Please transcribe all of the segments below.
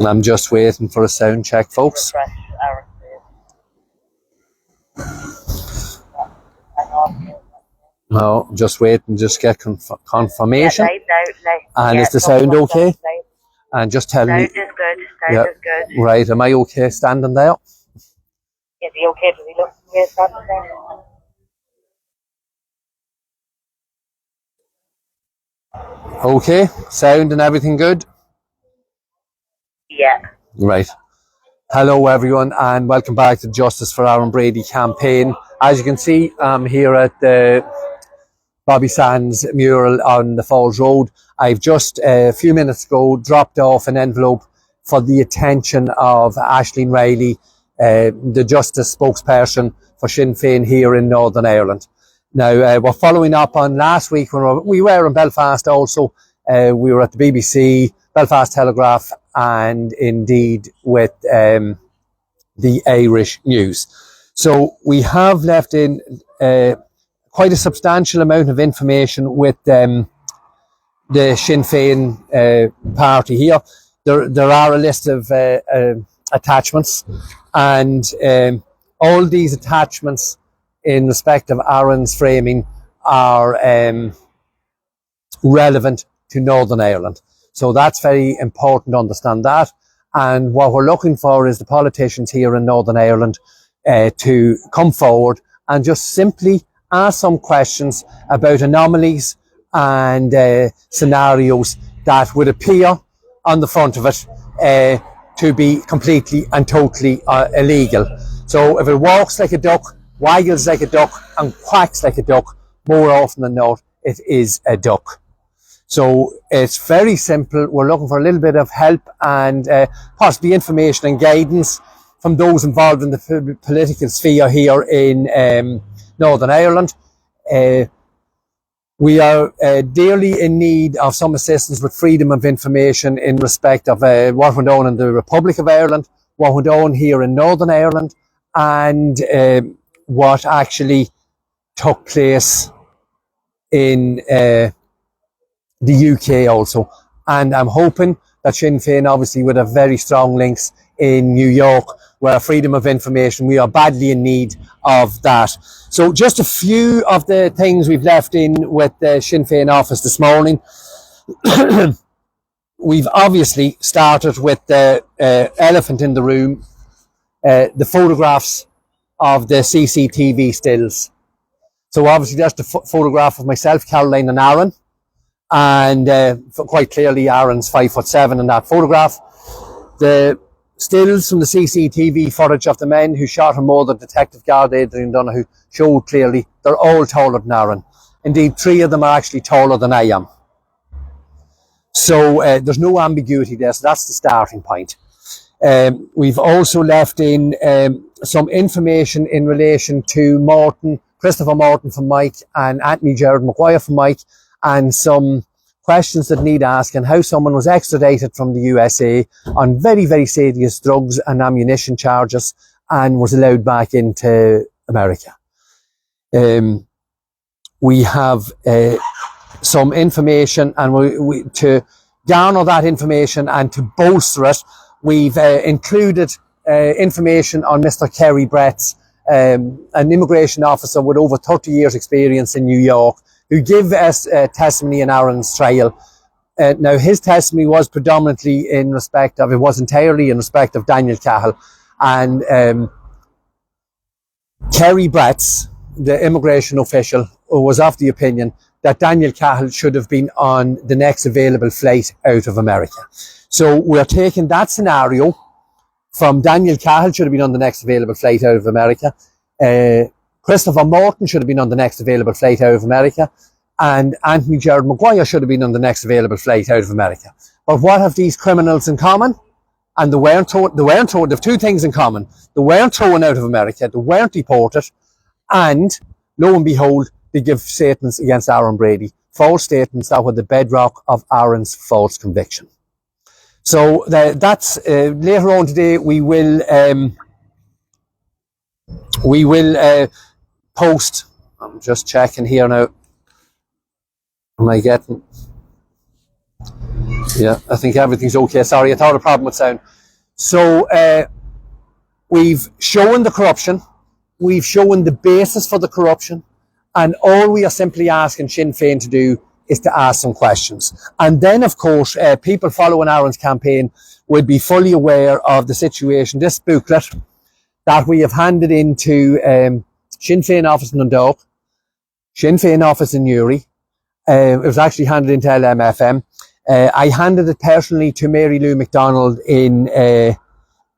I'm just waiting for a sound check, folks. No, just waiting, just get confirmation. And is the sound okay? And just tell me. Sound is good. Sound is good. Right, am I okay standing there? Is he okay? Does he look okay standing there? Okay, sound and everything good? Yeah. Right. Hello everyone and welcome back to Justice for Aaron Brady campaign. As you can see, I'm here at the Bobby Sands mural on the Falls Road. I've just a few minutes ago dropped off an envelope for the attention of Aisling Riley, the Justice spokesperson for Sinn Fein here in Northern Ireland. Now, we're following up on last week when we were in Belfast also. We were at the BBC, Belfast Telegraph, and indeed with the Irish News. So we have left in quite a substantial amount of information with the Sinn Fein party here. There are a list of attachments, and all these attachments in respect of Aaron's framing are relevant to Northern Ireland. So that's very important to understand that. And what we're looking for is the politicians here in Northern Ireland to come forward and just simply ask some questions about anomalies and scenarios that would appear on the front of it to be completely and totally illegal. So if it walks like a duck, waggles like a duck and quacks like a duck, more often than not, it is a duck. So it's very simple. We're looking for a little bit of help and possibly information and guidance from those involved in the political sphere here in Northern Ireland. We are dearly in need of some assistance with freedom of information in respect of what went on in the Republic of Ireland, what went on here in Northern Ireland, and what actually took place in the UK also. And I'm hoping that Sinn Fein obviously would have very strong links in New York, where freedom of information, we are badly in need of that. So just a few of the things we've left in with the Sinn Fein office this morning. We've obviously started with the elephant in the room, the photographs of the CCTV stills. So obviously that's the photograph of myself, Caroline and Aaron. And quite clearly Aaron's 5'7" in that photograph. The stills from the CCTV footage of the men who shot and murdered Detective Guard Adrian Donoghue showed clearly they're all taller than Aaron. Indeed, 3 of them are actually taller than I am. So there's no ambiguity there, so that's the starting point. We've also left in some information in relation to Christopher Morton from Mike and Anthony Gerard Maguire from Mike, and some questions that need asking, how someone was extradited from the USA on very, very serious drugs and ammunition charges and was allowed back into America. We have some information, and to garner that information and to bolster it, we've included information on Mr. Kerry Bretts, an immigration officer with over 30 years experience in New York, who gave us testimony in Aaron's trial. Now, his testimony was predominantly it was entirely in respect of Daniel Cahill. And Kerry Bretts, the immigration official, was of the opinion that Daniel Cahill should have been on the next available flight out of America. So we're taking that scenario from Daniel Cahill should have been on the next available flight out of America. Christopher Morton should have been on the next available flight out of America, and Anthony Gerard Maguire should have been on the next available flight out of America. But what have these criminals in common? And they weren't thrown, they have 2 things in common. They weren't thrown out of America, they weren't deported, and lo and behold, they give statements against Aaron Brady. False statements that were the bedrock of Aaron's false conviction. So that's later on today we will post. I'm just checking here now. Am I getting? Yeah, I think everything's okay. Sorry, I thought a problem with sound. So we've shown the corruption, we've shown the basis for the corruption, and all we are simply asking Sinn Fein to do is to ask some questions. And then, of course, people following Aaron's campaign would be fully aware of the situation. This booklet that we have handed into Sinn Fein office in Dundalk, Sinn Fein office in Newry. It was actually handed into LMFM. I handed it personally to Mary Lou MacDonald in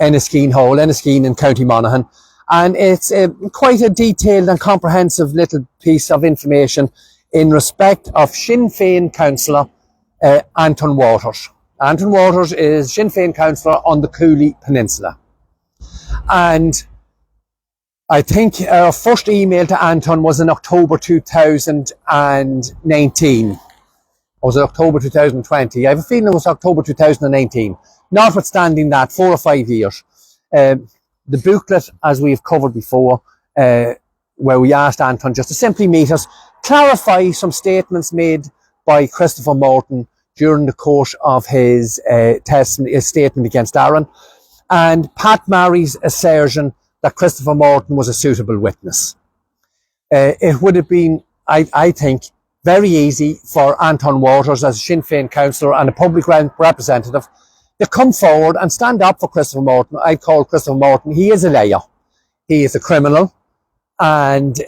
Enniskeen Hall, Enniskeen in County Monaghan. And it's quite a detailed and comprehensive little piece of information in respect of Sinn Fein councillor Anton Waters. Anton Waters is Sinn Fein councillor on the Cooley Peninsula. And I think our first email to Anton was in October 2019. Or was it October 2020? I have a feeling it was October 2019. Notwithstanding that, 4 or 5 years. The booklet, as we've covered before, where we asked Anton just to simply meet us, clarify some statements made by Christopher Morton during the course of his statement against Aaron, and Pat Marry's assertion that Christopher Morton was a suitable witness. It would have been, I think, very easy for Anton Waters as a Sinn Féin councillor and a public representative to come forward and stand up for Christopher Morton. I call Christopher Morton, he is a liar. He is a criminal, and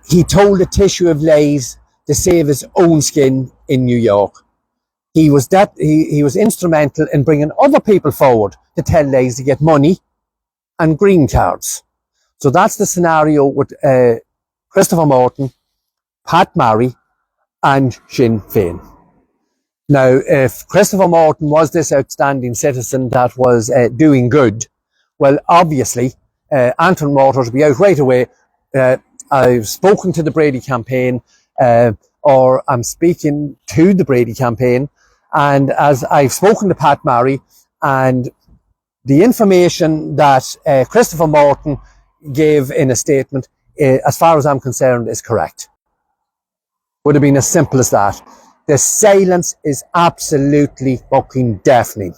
he told a tissue of lies to save his own skin in New York. He was instrumental in bringing other people forward to tell lies to get money and green cards. So that's the scenario with Christopher Morton, Pat Marry, and Sinn Féin. Now, if Christopher Morton was this outstanding citizen that was doing good, well, obviously, Anton Waters will be out right away. I've spoken to the Brady campaign, or I'm speaking to the Brady campaign, and as I've spoken to Pat Marry, and the information that Christopher Morton gave in a statement, as far as I'm concerned, is correct. Would have been as simple as that. The silence is absolutely fucking deafening.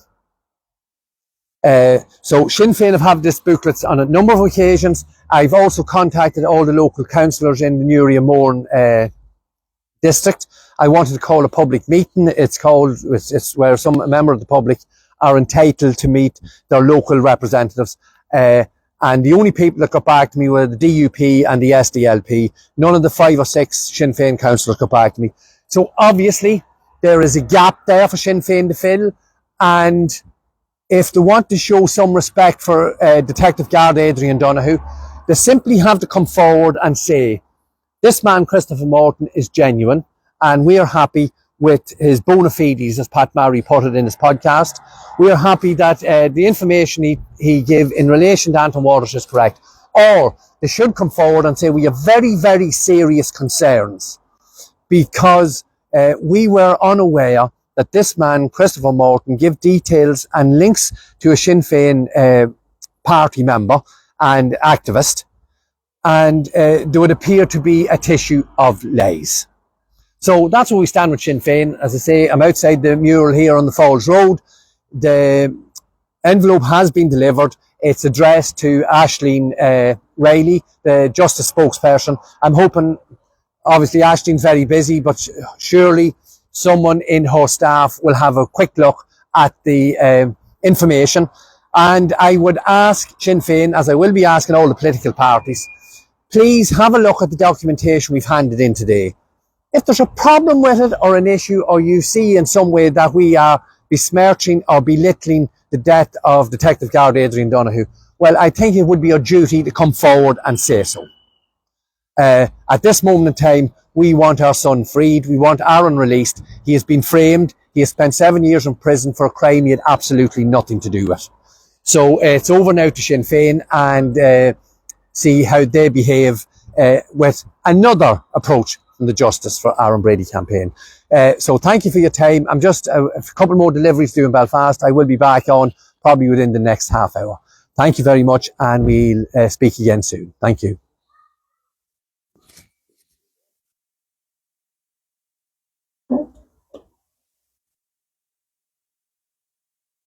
So Sinn Féin have had this booklet on a number of occasions. I've also contacted all the local councillors in the Newry and Mourne district. I wanted to call a public meeting. It's where some member of the public are entitled to meet their local representatives. And the only people that got back to me were the DUP and the SDLP. None of the 5 or 6 Sinn Féin councillors got back to me. So obviously there is a gap there for Sinn Féin to fill, and if they want to show some respect for Detective Guard Adrian Donoghue, they simply have to come forward and say, this man Christopher Morton is genuine, and we are happy with his bona fides, as Pat Marry put it in his podcast. We are happy that the information he gave in relation to Anton Waters is correct. Or they should come forward and say, we have very, very serious concerns, because we were unaware that this man, Christopher Morton, gave details and links to a Sinn Féin party member and activist, and there would appear to be a tissue of lies. So that's where we stand with Sinn Féin. As I say, I'm outside the mural here on the Falls Road. The envelope has been delivered. It's addressed to Aisling Riley, the Justice spokesperson. I'm hoping, obviously Aisling's very busy, but surely someone in her staff will have a quick look at the information. And I would ask Sinn Féin, as I will be asking all the political parties, please have a look at the documentation we've handed in today. If there's a problem with it or an issue, or you see in some way that we are besmirching or belittling the death of Detective Guard Adrian Donoghue, well, I think it would be our duty to come forward and say so. At this moment in time, we want our son freed. We want Aaron released. He has been framed. He has spent 7 years in prison for a crime he had absolutely nothing to do with. So it's over now to Sinn Féin, and see how they behave with another approach from the Justice for Aaron Brady campaign. So thank you for your time. I'm just a couple more deliveries to do in Belfast. I will be back on probably within the next half hour. Thank you very much, and we'll speak again soon. Thank you.